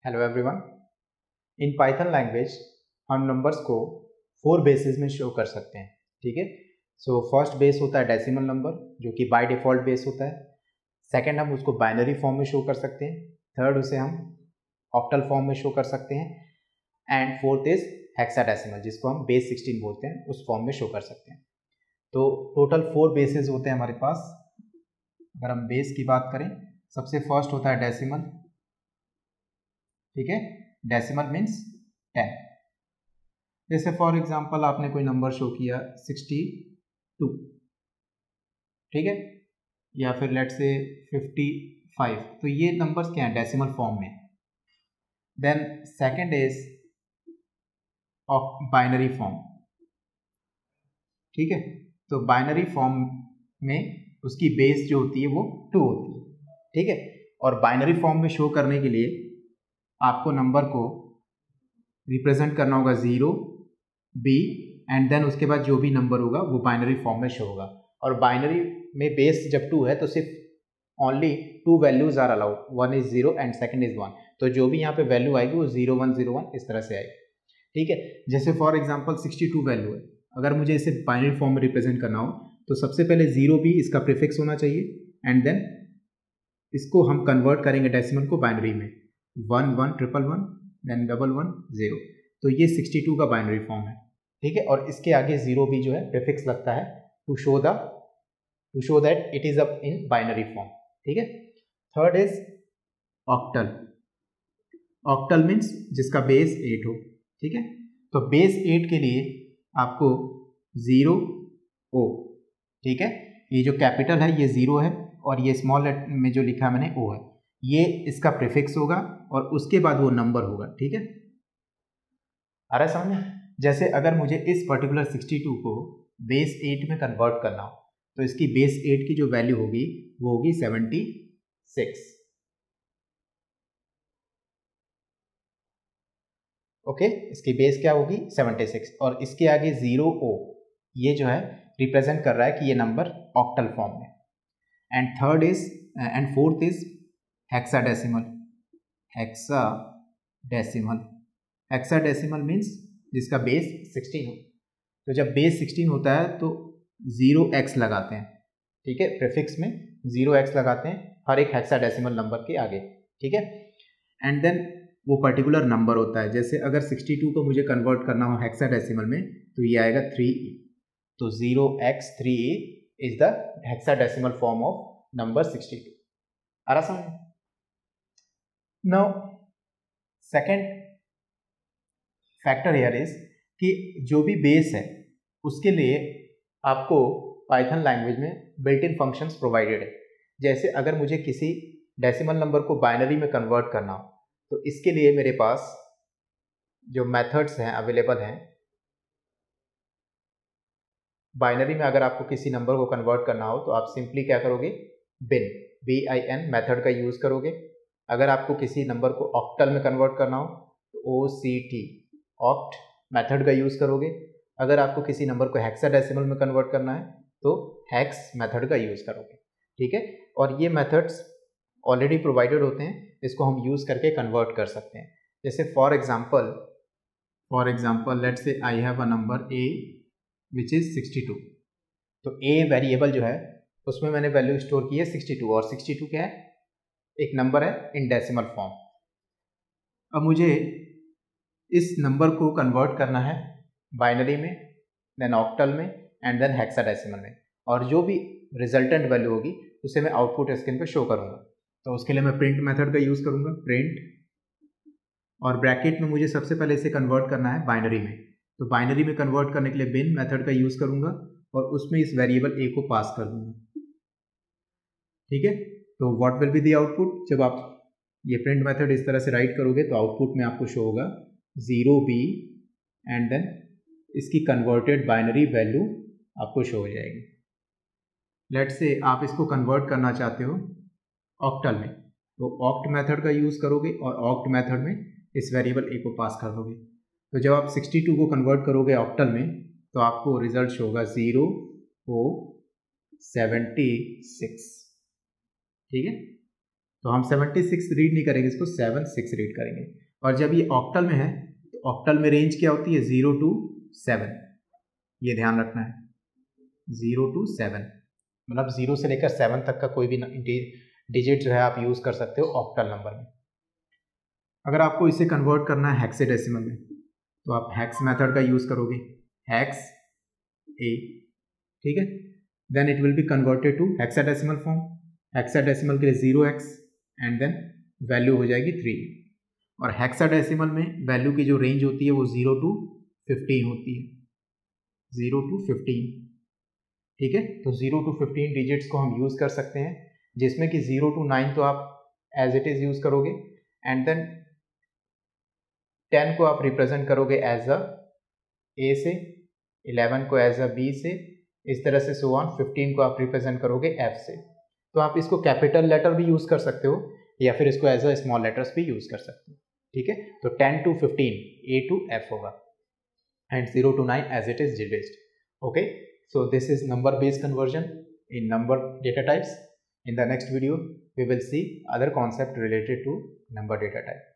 Hello everyone. In Python language हम numbers को 4 basis में शो कर सकते हैं। ठीक है। सो फर्स्ट बेस होता है डेसिमल नंबर, जो कि बाय डिफ़ॉल्ट बेस होता है। सेकंड, हम उसको बाइनरी फॉर्म में शो कर सकते हैं। थर्ड, उसे हम ऑक्टल फॉर्म में शो कर सकते हैं। एंड फोर्थ इज हेक्साडेसिमल, जिसको हम बेस 16 बोलते हैं, उस फॉर्म में शो कर सकते हैं। तो टोटल 4 बेसिस होते हैं हमारे पास। अगर हम बेस की बात करें, सबसे फर्स्ट होता है डेसिमल। ठीक है, डेसिमल मीन्स 10। जैसे फॉर एग्जांपल आपने कोई नंबर शो किया 62, ठीक है, या फिर लेट्स से 55, तो ये नंबर्स क्या हैं? डेसिमल फॉर्म में। Then second is binary form. ठीक है, तो बाइनरी फॉर्म में उसकी बेस जो होती है वो 2 होती है। ठीक है, और बाइनरी फॉर्म में शो करने के लिए आपको नंबर को रिप्रेजेंट करना होगा 0 B एंड देन उसके बाद जो भी नंबर होगा वो बाइनरी फॉर्म में शो होगा। और बाइनरी में बेस जब 2 है तो सिर्फ only 2 values are allowed, 1 is 0 and second is 1। तो जो भी यहाँ पे वैल्यू आएगी वो 0 1 0 1 इस तरह से आएगी। ठीक है, जैसे फॉर एग्जांपल 62 वैल्यू है, अगर मुझे इसे बाइनरी फॉर्म में रिप्रेजेंट करना हो तो सबसे पहले 0 B इसका प्रीफिक्स होना चाहिए एंड देन इसको हम कन्वर्ट करेंगे डेसिमल को बाइनरी में, 1 1 1 1 देन 1 1 0। तो ये 62 का बाइनरी फॉर्म है। ठीक है, और इसके आगे 0 भी जो है प्रीफिक्स लगता है to show that it is up in binary form. ठीक है। Third is octal. Octal means जिसका बेस 8 हो। ठीक है, तो बेस 8 के लिए आपको 0 O। ठीक है, ये जो कैपिटल है ये 0 है और ये स्मॉल में जो लिखा है मैंने O है, ये इसका प्रीफिक्स होगा और उसके बाद वो नंबर होगा। ठीक है, आ रहा है समझ में? जैसे अगर मुझे इस पर्टिकुलर 62 को बेस 8 में कन्वर्ट करना हो तो इसकी बेस 8 की जो वैल्यू होगी वो होगी 76। ओके, इसकी बेस क्या होगी? 76 और इसके आगे 0 O, ये जो है रिप्रेजेंट कर रहा है कि ये नंबर ऑक्टल फॉर्म में। And fourth is hexadecimal. Hexadecimal means जिसका बेस 16 हो। तो जब बेस 16 होता है तो 0x लगाते हैं। ठीक है, प्रीफिक्स में 0x लगाते हैं हर एक हेक्साडेसिमल नंबर के आगे। ठीक है, एंड देन वो पर्टिकुलर नंबर होता है। जैसे अगर 62 को मुझे कन्वर्ट करना हो हेक्साडेसिमल में तो ये आएगा 3e। तो 0x 3e is the hexadecimal form of number 62। आ रहा समझ? Now second factor here is कि जो भी बेस है उसके लिए आपको पाइथन लैंग्वेज में बिल्ट इन फंक्शंस प्रोवाइडेड है। जैसे अगर मुझे किसी डेसिमल नंबर को बाइनरी में कन्वर्ट करना हो तो इसके लिए मेरे पास जो मेथड्स हैं अवेलेबल हैं। बाइनरी में अगर आपको किसी नंबर को कन्वर्ट करना हो तो आप सिंपली क्या करोगे? BIN मेथड का यूज़ करोगे। अगर आपको किसी नंबर को ऑक्टल में कन्वर्ट करना हो तो OCT ऑक्ट मेथड का यूज़ करोगे। अगर आपको किसी नंबर को हेक्साडेसिमल में कन्वर्ट करना है तो हेक्स मेथड का यूज़ करोगे। ठीक है, और ये मेथड्स ऑलरेडी प्रोवाइडेड होते हैं, इसको हम यूज़ करके कन्वर्ट कर सकते हैं। जैसे for example let's say I have a number A which is 62। तो A वेरिएबल जो है उसमें मैंने वैल्यू स्टोर की है 62 और 62 क्या है? एक नंबर है इन डेसिमल फॉर्म। अब मुझे इस नंबर को कन्वर्ट करना है बाइनरी में, देन ऑक्टल में एंड देन हेक्साडेसिमल में, और जो भी रिजल्टेंट वैल्यू होगी उसे मैं आउटपुट स्क्रीन पर शो करूंगा। तो उसके लिए मैं प्रिंट मेथड का यूज़ करूंगा, प्रिंट, और ब्रैकेट में मुझे सबसे पहले इसे कन्वर्ट करना है बाइनरी में। तो बाइनरी में कन्वर्ट करने के लिए बिन मेथड का यूज़ करूंगा और उसमें इस वेरिएबल A को पास कर दूंगा। ठीक है, तो what will be the output? जब आप ये प्रिंट मेथड इस तरह से राइट करोगे तो आउटपुट में आपको शो होगा 0B एंड देन इसकी कन्वर्टेड बाइनरी वैल्यू आपको शो हो जाएगी। लेट्स से आप इसको कन्वर्ट करना चाहते हो ऑक्टल में, तो ऑक्ट मेथड का यूज़ करोगे और ऑक्ट मेथड में इस वेरिएबल A को पास कर दोगे। तो जब आप 62 को कन्वर्ट करोगे ऑक्टल में तो आपको रिजल्ट शो होगा 0 O 76। ठीक है, तो हम 76 रीड नहीं करेंगे, इसको 76 रीड करेंगे। और जब ये ऑक्टल में है तो ऑक्टल में रेंज क्या होती है, 0 to 7, ये ध्यान रखना है, 0 to 7, मतलब 0 से लेकर 7 तक का कोई भी डिजिट जो है आप यूज़ कर सकते हो ऑक्टल नंबर में। अगर आपको इसे कन्वर्ट करना है हेक्साडेसिमल में तो आप हेक्स मेथड का यूज़ करोगे, हेक्स ए, ठीक है। Then it will be converted to hexadecimal form. Hexadecimal के लिए 0x एंड देन वैल्यू हो जाएगी 3। और हेक्साडेसिमल में वैल्यू की जो रेंज होती है वो 0 to 15 होती है, 0 to 15, ठीक है। तो 0 to 15 डिजिट्स को हम यूज़ कर सकते हैं, जिसमें कि 0 to 9 तो आप एज इट इज़ यूज़ करोगे एंड देन 10 को आप रिप्रेजेंट करोगे एज अ ए से, 11 को एज अ बी से, इस तरह से सो ऑन, 15 को आप रिप्रेजेंट करोगे एफ से। तो आप इसको कैपिटल लेटर भी यूज़ कर सकते हो या फिर इसको एज अ स्मॉल लेटर्स भी यूज़ कर सकते हो, ठीक है। तो 10 to 15 ए टू एफ होगा and 0 to 9 as it is digit, okay. So this is number based conversion in number data types. In the next video we will see other concept related to number data type.